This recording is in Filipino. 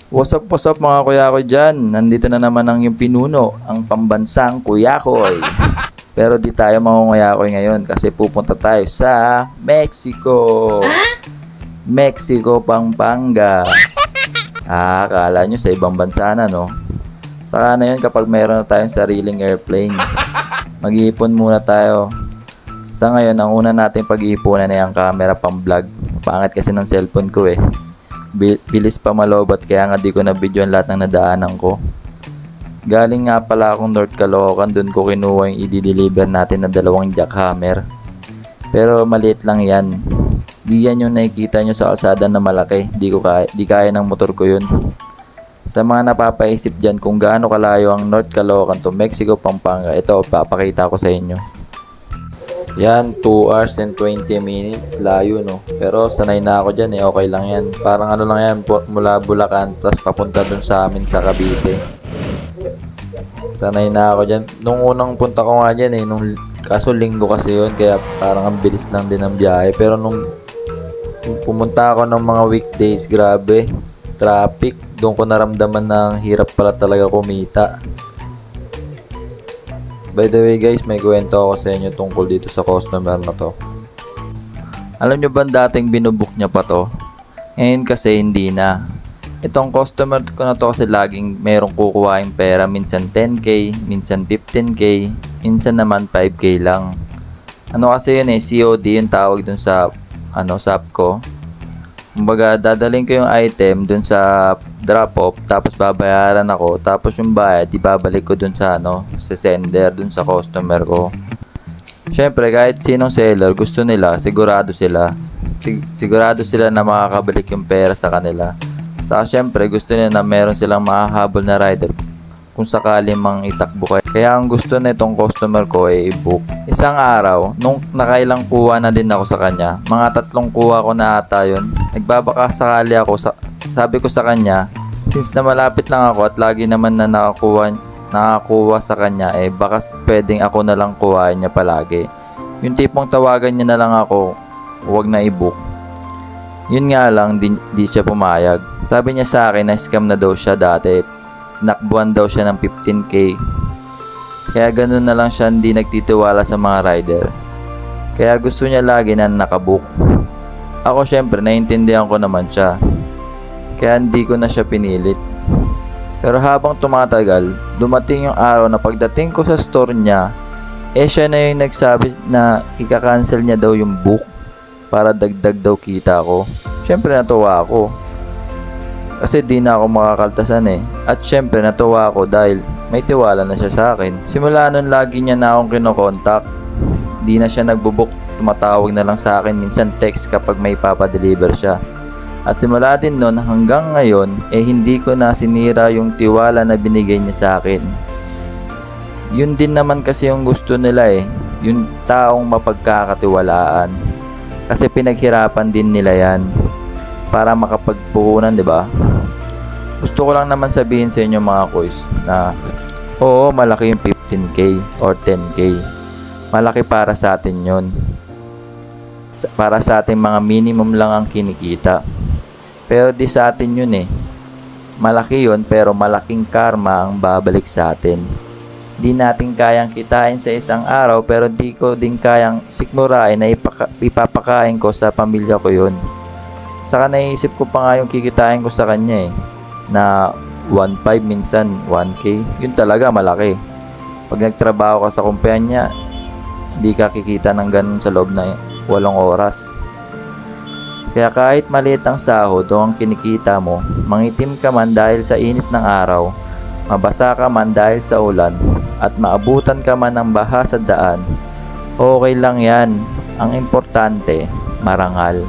What's up mga kuya ko dyan? Nandito na naman ang yung pinuno, ang pambansang Kuya Koy. Pero di tayo mangunguyakoy ngayon kasi pupunta tayo sa Mexico. Mexico, Pampanga. Akala nyo sa ibang bansa na, no? Saka na yun kapag mayroon na tayong sariling airplane. Mag-iipon muna tayo. Sa ngayon, ang una natin pag-iipunan ay ang camera pang vlog. Pangit kasi ng cellphone ko eh. Bilis pa malobot kaya nga di ko na video ang lahat ng nadaanan ko. Galing nga pala akong North Caloocan, dun ko kinuha yung i-deliver natin na 2 jackhammer. Pero maliit lang yan. Di yan yung nakikita nyo sa kalsada na malaki. Di kaya ng motor ko yun. Sa mga napapaisip dyan kung gaano kalayo ang North Caloocan to Mexico, Pampanga, ito papakita ko sa inyo. Yan, 2 hours and 20 minutes layo, no? Pero sanay na ako dyan eh, okay lang yan. Parang ano lang yan, mula Bulacan tapos papunta dun sa amin sa Cavite. Sanay na ako dyan. Nung unang punta ko nga dyan eh, kaso linggo kasi yun, kaya parang ang bilis lang din ang biyahe. Pero nung pumunta ako ng mga weekdays, grabe, traffic. Doon ko naramdaman ng hirap pala talaga kumita. By the way guys, may kwento ako sa inyo tungkol dito sa customer na to. Alam nyo ba dating binubook niya pa to? Ngayon kasi hindi na. Itong customer ko na to kasi laging merong kukuhaing pera, minsan 10k, minsan 15k, minsan naman 5k lang. Ano kasi yun eh, COD yung tawag dun sa shop ko. Kumbaga dadaling ko yung item dun sa drop off, tapos babayaran ako, tapos yung bayad ibabalik ko dun sa sa sender, dun sa customer ko. Syempre kahit sinong seller, gusto nila, sigurado sila na makakabalik yung pera sa kanila. Saka syempre gusto nila na meron silang makahabol na rider kung sakali mang itakbo kayo. Kaya ang gusto na itong customer ko ay i-book. Isang araw, nung nakailang kuha na din ako sa kanya, mga 3 kuha ko na ata yun, nagbabaka sakali ako, sabi ko sa kanya, since na malapit lang ako at lagi naman na nakakuha sa kanya, eh baka pwedeng ako na lang kuhain niya palagi. Yung tipong tawagan niya na lang ako, huwag na i-book. Yun nga lang, di siya pumayag. Sabi niya sa akin na scam na daw siya dati. Nakbuhan daw siya ng 15k. Kaya ganun na lang siya, hindi nagtitiwala sa mga rider. Kaya gusto niya lagi na nakabook. Ako syempre, naiintindihan ko naman siya. Kaya hindi ko na siya pinilit. Pero habang tumatagal, dumating yung araw na pagdating ko sa store niya, eh siya na yung nagsabi na ika-cancel niya daw yung book para dagdag daw kita ko. Syempre natuwa ako. Kasi di na ako makakaltasan eh. At syempre natuwa ako dahil may tiwala na siya sa akin. Simula nun lagi niya na akong kinokontak. Di na siya nagbubuk, tumatawag na lang sa akin, minsan text kapag may papadeliver siya. At simula din nun hanggang ngayon eh hindi ko na sinira yung tiwala na binigay niya sa akin. Yun din naman kasi yung gusto nila eh, yung taong mapagkakatiwalaan. Kasi pinaghirapan din nila yan para makapagpuhunan, di ba? Gusto ko lang naman sabihin sa inyo mga koys na oo, malaki yung 15k or 10k. Malaki para sa atin yon. Para sa ating mga minimum lang ang kinikita. Pero di sa atin yun eh. Malaki yun pero malaking karma ang babalik sa atin. Di natin kayang kitain sa isang araw pero di ko din kayang sikmurain na ipapakain ko sa pamilya ko yun. Saka naisip ko pa nga yung kikitain ko sa kanya eh, na 1.5 minsan 1k, yun talaga malaki. Pag nagtrabaho ka sa kumpanya, di ka kikita ng ganun sa loob na 8 oras. Kaya kahit maliit ang sahod o ang kinikita mo, mangitim ka man dahil sa init ng araw, mabasa ka man dahil sa ulan, at maabutan ka man ng baha sa daan, okay lang yan. Ang importante, marangal.